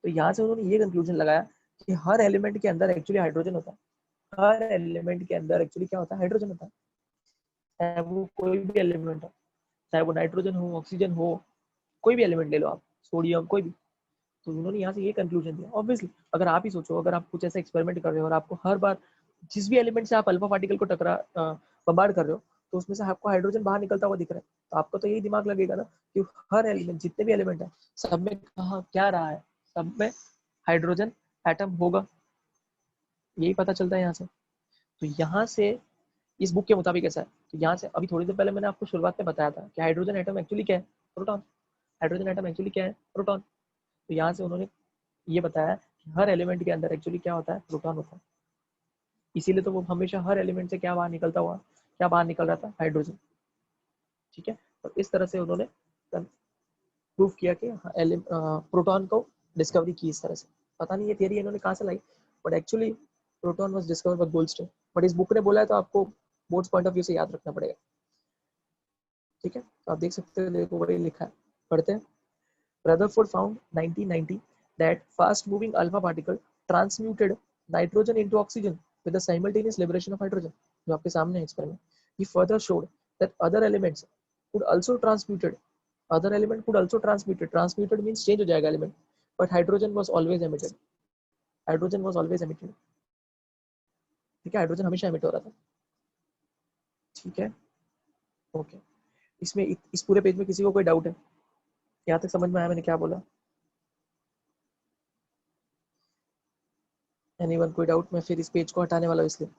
तो यहाँ से उन्होंने ये कंक्लूजन लगाया कि हर एलिमेंट के अंदर एक्चुअली हाइड्रोजन होता है, हर एलिमेंट के अंदर एक्चुअली क्या होता है, हाइड्रोजन होता है, चाहे वो कोई भी एलिमेंट हो, चाहे वो नाइट्रोजन हो, ऑक्सीजन हो, कोई भी एलिमेंट ले लो आप, सोडियम, कोई भी। तो उन्होंने यहाँ से ये कंक्लूजन दिया। ऑब्वियसली अगर आप ही सोचो, अगर आप कुछ ऐसा एक्सपेरिमेंट कर रहे हो और आपको हर बार जिस भी एलिमेंट से आप अल्फा पार्टिकल को बम्बार्ड कर रहे हो, तो उसमें से आपको हाइड्रोजन बाहर निकलता हुआ दिख रहा है, तो आपको तो यही दिमाग लगेगा ना कि हर एलिमेंट, जितने भी एलिमेंट है, सब में कहाँ क्या रहा है, सब में हाइड्रोजन एटम होगा, यही पता चलता है यहाँ से। तो यहाँ से इस बुक के मुताबिक ऐसा है। तो यहाँ से अभी थोड़ी देर पहले मैंने आपको शुरुआत में बताया था कि हाइड्रोजन एटम एक्चुअली क्या है, प्रोटॉन, हाइड्रोजन एटम एक्चुअली क्या है, प्रोटॉन। तो यहाँ से उन्होंने ये बताया कि हर एलिमेंट के अंदर एक्चुअली क्या होता है, प्रोटॉन होता है, इसीलिए तो वो हमेशा हर एलिमेंट से क्या बाहर निकलता हुआ, क्या बाहर निकल रहा था, हाइड्रोजन, ठीक है। तो इस तरह से उन्होंने प्रूव किया कि प्रोटॉन को डिस्कवरी की इस तरह से। पता नहीं ये थियरी इन्होंने कहाँ से लाई, but actually proton was discovered by Goldstein, but इस बुक ने बोला है, तो आपको बोर्ड्स पॉइंट ऑफ व्यू से याद रखना पड़ेगा, ठीक है। तो आप देख सकते हो, देखो वही लिखा है, पढ़ते हैं। Rutherford found 1990 that fast-moving alpha particle transmuted nitrogen into oxygen with the simultaneous liberation of hydrogen. जो आपके सामने है experiment. He further showed that other elements could also transmuted. Other element could also transmuted. Transmuted means change हो जाएगा element. But hydrogen was always emitted. Hydrogen was always emitted. ठीक है, हाइड्रोजन हमेशा emit हो रहा था, ठीक है, ओके। इसमें इस पूरे पेज में किसी को कोई डाउट है? यहाँ तक समझ में आया मैंने क्या बोला? एनीवन कोई डाउट? मैं फिर इस पेज को हटाने वाला हूँ इसलिए।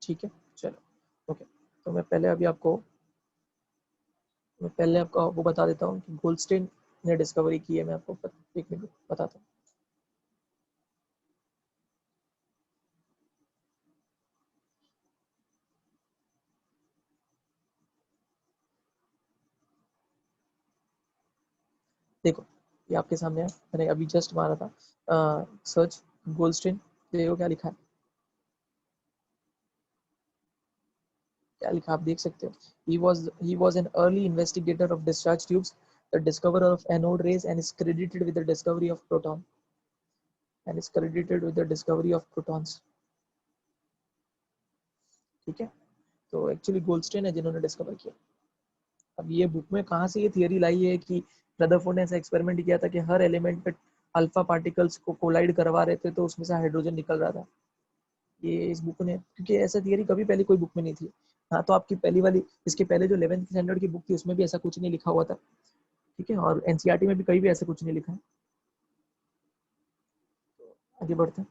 ठीक है, चलो, ओके। तो मैं पहले आपको वो बता देता हूँ कि गोल्डस्टीन ने डिस्कवरी की है। मैं आपको एक मिनट बताता हूँ। देखो, ये आपके सामने है, मैंने अभी जस्ट मारा था सर्च गोल्डस्टीन, देखो क्या लिखा है, क्या लिखा आप देख सकते हो। he was an early investigator of discharge tubes, the discoverer of anode rays, and is credited with the discovery of protons, ठीक है। तो एक्चुअली गोल्डस्टीन है जिन्होंने डिस्कवर किया। अब ये बुक में कहाँ से ये थियरी लाई है कि रदरफोर्ड ने ऐसा एक्सपेरिमेंट किया था कि हर एलिमेंट पे अल्फा पार्टिकल्स को कोलाइड करवा रहे थे, तो उसमें से हाइड्रोजन निकल रहा था। ये इस बुक ने, क्योंकि ऐसा थियरी कभी पहले कोई बुक में नहीं थी। हाँ, तो आपकी पहली वाली, इसके पहले जो 11th स्टैंडर्ड की बुक थी, उसमें भी ऐसा कुछ नहीं लिखा हुआ था, ठीक है, और एनसीईआरटी में भी कहीं भी ऐसा कुछ नहीं लिखा है। आगे बढ़ते हैं।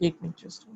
एक मिनट जस्ट।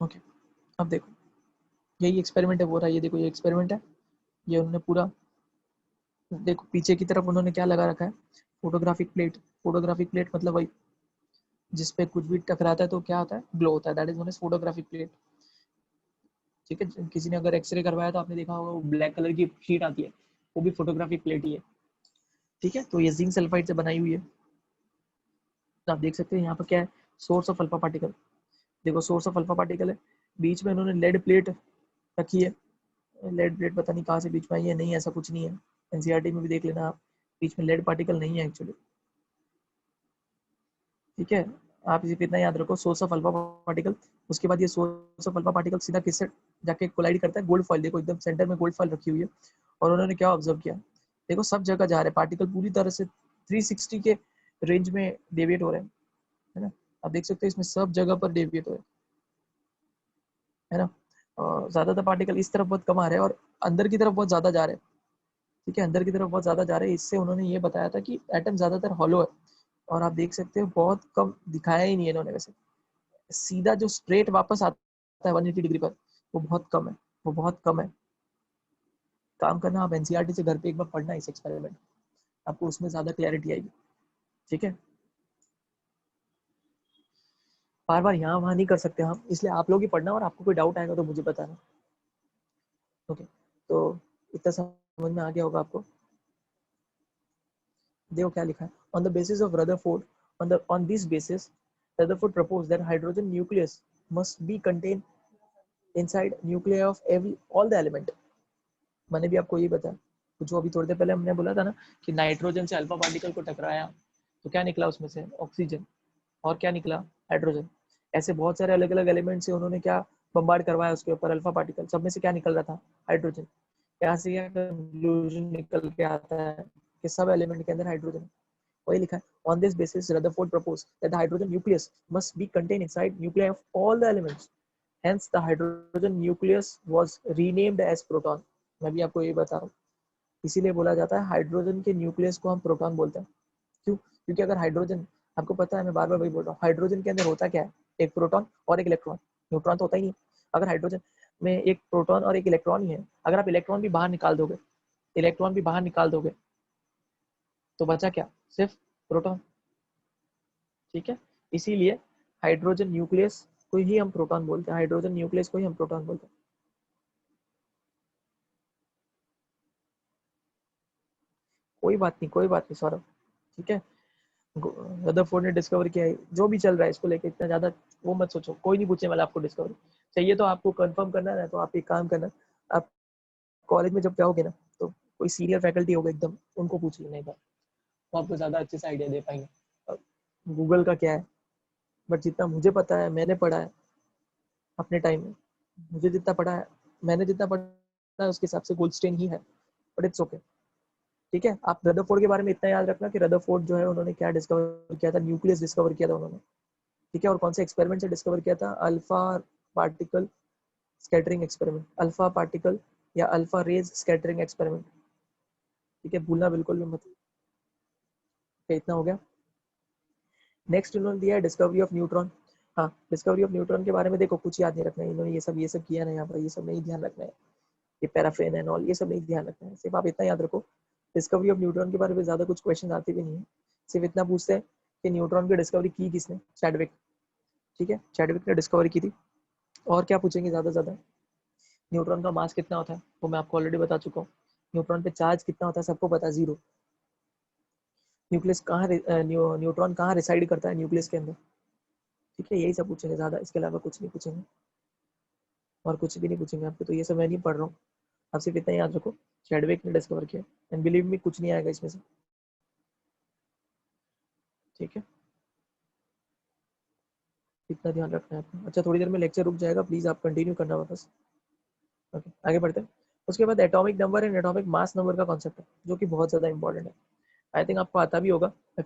ओके, अब देखो यही एक्सपेरिमेंट है, वो रहा, ये देखो ये एक्सपेरिमेंट है। ये उन्होंने पूरा देखो पीछे की तरफ उन्होंने क्या लगा रखा है, फोटोग्राफिक प्लेट। फोटोग्राफिक प्लेट मतलब वही जिसपे कुछ भी टकराता है तो क्या होता है, ग्लो होता है, that is known as photographic plate. ठीक है, किसी ने अगर एक्सरे करवाया तो आपने देखा होगा ब्लैक कलर की शीट आती है, वो भी फोटोग्राफिक प्लेट ही है। ठीक है, तो ये जिंक सल्फाइड से बनाई हुई है। तो आप देख सकते हैं यहाँ पर क्या है, सोर्स ऑफ अल्फा पार्टिकल। देखो सोर्स ऑफ अल्फा पार्टिकल है, बीच में इन्होंने लेड प्लेट रखी है। लेड प्लेट पता नहीं कहाँ से बीच में आई है, नहीं ऐसा कुछ नहीं है, एनसीईआरटी में भी देख लेना आप, बीच में लेड पार्टिकल नहीं है एक्चुअली। ठीक है, आप इसे इतना याद रखो, सोर्स ऑफ अल्फा पार्टिकल। उसके बाद ये सोर्स ऑफ अल्फा पार्टिकल सीधा किससे जाके कोलाइड करता है, गोल्ड फॉइल। देखो एकदम सेंटर में गोल्ड फॉइल रखी हुई है, और उन्होंने क्या ऑब्जर्व किया, देखो सब जगह जा रहे हैं पार्टिकल, पूरी तरह से 360 के रेंज में डेविएट हो रहे हैं, है ना। आप देख सकते हैं इसमें सब जगह पर डेविएट हो रहे हैं, है ना। ज्यादातर पार्टिकल इस तरफ बहुत कम आ रहे हैं और अंदर की तरफ बहुत ज्यादा जा रहे हैं। ठीक है, अंदर की तरफ बहुत ज्यादा जा रहे हैं, इससे उन्होंने ये बताया था कि एटम ज्यादातर हॉलो है। और आप देख सकते हो बहुत कम दिखाया ही नहीं है इन्होंने, वैसे सीधा जो स्ट्रेट वापस आता है 180 डिग्री पर, वो बहुत कम है, वो बहुत कम है। काम करना, आप एनसीईआरटी से घर पे एक बार पढ़ना इस एक्सपेरिमेंट, आपको उसमें ज्यादा क्लैरिटी आएगी। ठीक है, बार बार यहाँ वहाँ नहीं कर सकते हम, इसलिए आप लोग ही पढ़ना, और आपको कोई डाउट आएगा तो मुझे बताना। ओके, तो इतना समझ में आ गया होगा आपको। देखो क्या लिखा है, on the basis of Rutherford, on this basis Rutherford propose that hydrogen nucleus must be contain inside nuclear of every all the element. मैंने भी आपको ये बताया, जो अभी थोड़ी देर पहले हमने बोला था ना कि नाइट्रोजन से अल्फा पार्टिकल को टकराया तो क्या निकला उसमें से, ऑक्सीजन, और क्या निकला, हाइड्रोजन। ऐसे बहुत सारे अलग अलग एलिमेंट से उन्होंने क्या बम्बार्ड करवाया उसके ऊपर अल्फा पार्टिकल, सब में से क्या निकल रहा था, हाइड्रोजन। यहाँ से क्या कंक्लूजन निकल के आता है कि सब एलिमेंट के अंदर हाइड्रोजन। वही लिखा है, on this basis Rutherford propose that the hydrogen nucleus must be contain inside nuclear of all the elements, hence the hydrogen nucleus was renamed as proton. मैं भी आपको ये बता रहा हूँ, इसीलिए बोला जाता है हाइड्रोजन के न्यूक्लियस को हम प्रोटॉन बोलते हैं। क्यों, क्योंकि अगर हाइड्रोजन, आपको पता है मैं बार बार वही बोल रहा हूँ, हाइड्रोजन के अंदर होता क्या है, एक प्रोटॉन और एक इलेक्ट्रॉन, न्यूट्रॉन तो होता ही नहीं। अगर हाइड्रोजन में एक प्रोटॉन और एक इलेक्ट्रॉन ही है, अगर आप इलेक्ट्रॉन भी बाहर निकाल दोगे, इलेक्ट्रॉन भी बाहर निकाल दोगे, तो बचा क्या, सिर्फ प्रोटॉन। ठीक है, इसीलिए हाइड्रोजन न्यूक्लियस को ही हम प्रोटॉन बोलते हैं, हाइड्रोजन न्यूक्लियस को ही हम प्रोटॉन बोलते हैं। कोई बात नहीं, कोई बात नहीं सौरभ। ठीक है, रदरफोर्ड ने डिस्कवर किया है, जो भी चल रहा है इसको लेके इतना ज्यादा वो मत सोचो, कोई नहीं पूछने वाला आपको डिस्कवरी। चाहिए तो आपको कंफर्म करना है ना, तो आप एक काम करना, आप कॉलेज में जब जाओगे ना, तो कोई सीनियर फैकल्टी होगा एकदम, उनको पूछ लेना एक बार, वो आपको ज्यादा अच्छे से आइडिया दे पाएंगे। गूगल का क्या है, बट जितना मुझे पता है, मैंने पढ़ा है अपने टाइम में, मुझे जितना पढ़ा है, मैंने जितना पढ़ा है उसके हिसाब से गोल्डस्टेन ही है, बट इट्स ओके। ठीक है, आप रदरफोर्ड के बारे में इतना याद रखना कि रदरफोर्ड जो है उन्होंने क्या डिस्कवर किया था, न्यूक्लियस डिस्कवर किया था उन्होंने। ठीक है, और कौन से एक्सपेरिमेंट से डिस्कवर किया था, alpha particle scattering experiment, alpha particle या अल्फा रेज स्कैटरिंग एक्सपेरिमेंट। ठीक है, भूलना बिल्कुल भी मत। इतना हो गया। नेक्स्ट उन्होंने दिया है डिस्कवरी ऑफ न्यूट्रॉन। हाँ, डिस्कवरी ऑफ न्यूट्रॉन के बारे में देखो कुछ याद नहीं रखना है, इन्होंने ये सब किया ना यहाँ पर, ये सब नहीं ध्यान रखना है, ये पैराफिन एंड ऑल ये सब नहीं ध्यान रखना है, सिर्फ आप इतना याद रखो, डिस्कवरी ऑफ न्यूट्रॉन के बारे में ज्यादा कुछ क्वेश्चन आते भी नहीं है, सिर्फ इतना पूछते हैं कि न्यूट्रॉन की डिस्कवरी की किसने, चैडविक। ठीक है, चैडविक ने डिस्कवरी की थी। और क्या पूछेंगे ज्यादा से ज्यादा, न्यूट्रॉन का मास कितना होता है, वो मैं आपको ऑलरेडी बता चुका हूँ। न्यूट्रॉन पे चार्ज कितना होता है सबको पता है, 0। न्यूक्लियस कहाँ न्यूट्रॉन कहाँ रिसाइड करता है न्यूक्लियस के अंदर, ठीक है, यही सब पूछेंगे, ज्यादा इसके अलावा कुछ नहीं पूछेंगे और कुछ भी नहीं पूछेंगे आपको। तो ये सब मैं नहीं पढ़ रहा हूँ, आप सिर्फ इतना याद रखो चैडविक ने डिस्कवर किया, एंड बिलीव मी कुछ नहीं आएगा इसमें से। ठीक है, इतना ध्यान रखना है आपको। अच्छा, थोड़ी देर में लेक्चर रुक जाएगा, प्लीज आप कंटिन्यू करना वापस। ओके, आगे बढ़ते हैं। उसके बाद atomic number and atomic mass number का कॉन्सेप्ट है, जो कि बहुत ज्यादा इंपॉर्टेंट है। आई थिंक आपको आता भी होगा, मैं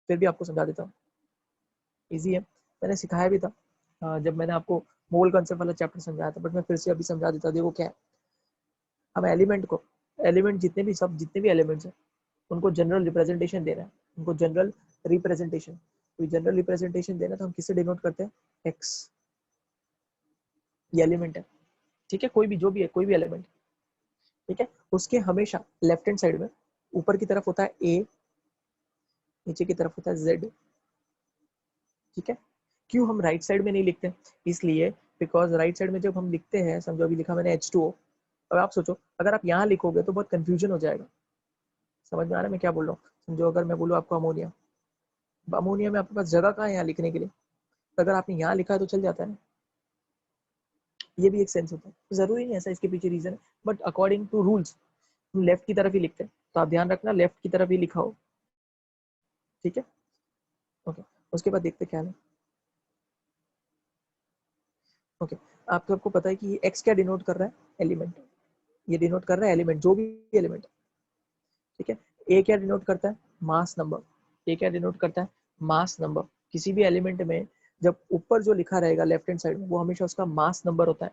फिर भी आपको समझा देता हूँ, ईजी है, मैंने सिखाया भी था जब मैंने आपको मोल कॉन्सेप्ट वाला चैप्टर समझाया था, बट मैं फिर से अभी समझा देता हूँ। देखो क्या है, हम एलिमेंट को, एलिमेंट जितने भी एलिमेंट्स हैं उनको जनरल रिप्रेजेंटेशन देना है, उनको जनरल रिप्रेजेंटेशन, तो जनरल रिप्रेजेंटेशन देना तो हम किससे डिनोट करते हैं, एक्स, ये एलिमेंट है। ठीक है, कोई भी जो भी है, कोई भी एलिमेंट, ठीक है, उसके हमेशा लेफ्ट हैंड साइड में ऊपर की तरफ होता है ए, नीचे की तरफ होता है जेड। ठीक है, क्यों हम राइट साइड में नहीं लिखते, इसलिए बिकॉज राइट साइड में जब हम लिखते हैं, समझो अभी लिखा मैंने H2O, और आप सोचो अगर आप यहाँ लिखोगे तो बहुत कंफ्यूजन हो जाएगा। समझ में आ रहा है मैं क्या बोल रहा हूँ? समझो अगर मैं बोलूँ आपको अमोनिया, अमोनिया में आपके पास जगह कहाँ है यहाँ लिखने के लिए, तो अगर आपने यहाँ लिखा है तो चल जाता है ना, ये भी एक सेंस होता है। जरूरी नहीं ऐसा, इसके पीछे रीजन है, बट अकॉर्डिंग टू रूल्स हम लेफ्ट की तरफ ही लिखते हैं, तो आप ध्यान रखना लेफ्ट की तरफ ही लिखा हो। ठीक है, ओके, उसके बाद देखते क्या है। ओके, आप सबको पता है कि एक्स क्या डिनोट कर रहा है, एलिमेंट, ये डिनोट कर रहा है एलिमेंट, जो भी एलिमेंट। ठीक है, ए क्या डिनोट करता है, मास नंबर, ए क्या डिनोट करता है, मास नंबर। किसी भी एलिमेंट में जब ऊपर जो लिखा रहेगा लेफ्ट हैंड साइड में, वो हमेशा उसका मास नंबर होता है,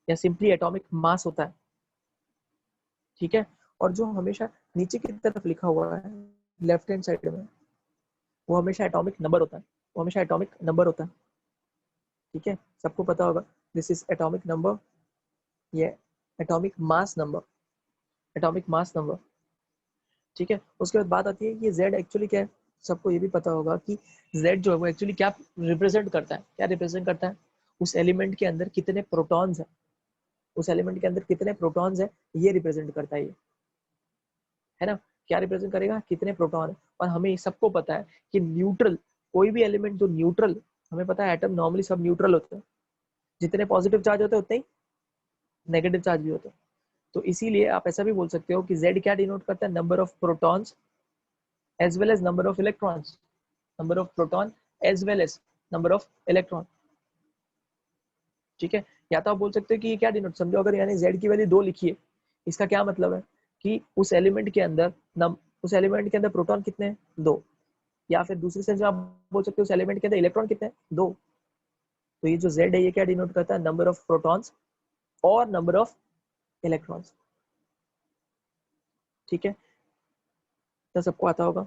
या सिंपली एटॉमिक मास होता है। ठीक है, और जो हमेशा नीचे की तरफ लिखा हुआ है लेफ्ट हैंड साइड में, वो हमेशा एटॉमिक नंबर होता है, वो हमेशा एटॉमिक नंबर होता है। ठीक है, सबको पता होगा, दिस इज एटॉमिक नंबर, ये atomic mass number, atomic mass number. ठीक है, उसके बाद बात आती है कि Z एक्चुअली क्या है। सबको ये भी पता होगा कि Z जो है वो एक्चुअली क्या रिप्रेजेंट करता है, क्या रिप्रेजेंट करता है, उस एलिमेंट के अंदर कितने प्रोटॉन्स है, उस एलिमेंट के अंदर कितने प्रोटॉन्स है, ये रिप्रेजेंट करता है, ये है ना, क्या रिप्रेजेंट करेगा, कितने प्रोटॉन है। और हमें सबको पता है कि न्यूट्रल, कोई भी एलिमेंट जो न्यूट्रल, हमें पता है एटम नॉर्मली सब न्यूट्रल होते हैं, जितने पॉजिटिव चार्ज होते हैं उतने ही नेगेटिव चार्ज भी होते हैं। तो इसीलिए आप ऐसा भी बोल सकते हो कि Z क्या डिनोट करता है, number of protons as well as number of electrons, number of proton as well as number of electron। ठीक है, या तो आप बोल सकते हो कि ये क्या डिनोट, समझो अगर यानी Z की वैल्यू 2 लिखी है, इसका क्या मतलब है कि उस एलिमेंट के अंदर उस एलिमेंट के अंदर प्रोटॉन कितने हैं, 2। या फिर दूसरी सेंस में आप बोल सकते हो उस एलिमेंट के अंदर इलेक्ट्रॉन कितने हैं, 2। तो ये जो Z है ये क्या डिनोट करता है, नंबर ऑफ प्रोटॉन्स और नंबर ऑफ इलेक्ट्रॉन्स। ठीक है, तो सबको आता होगा।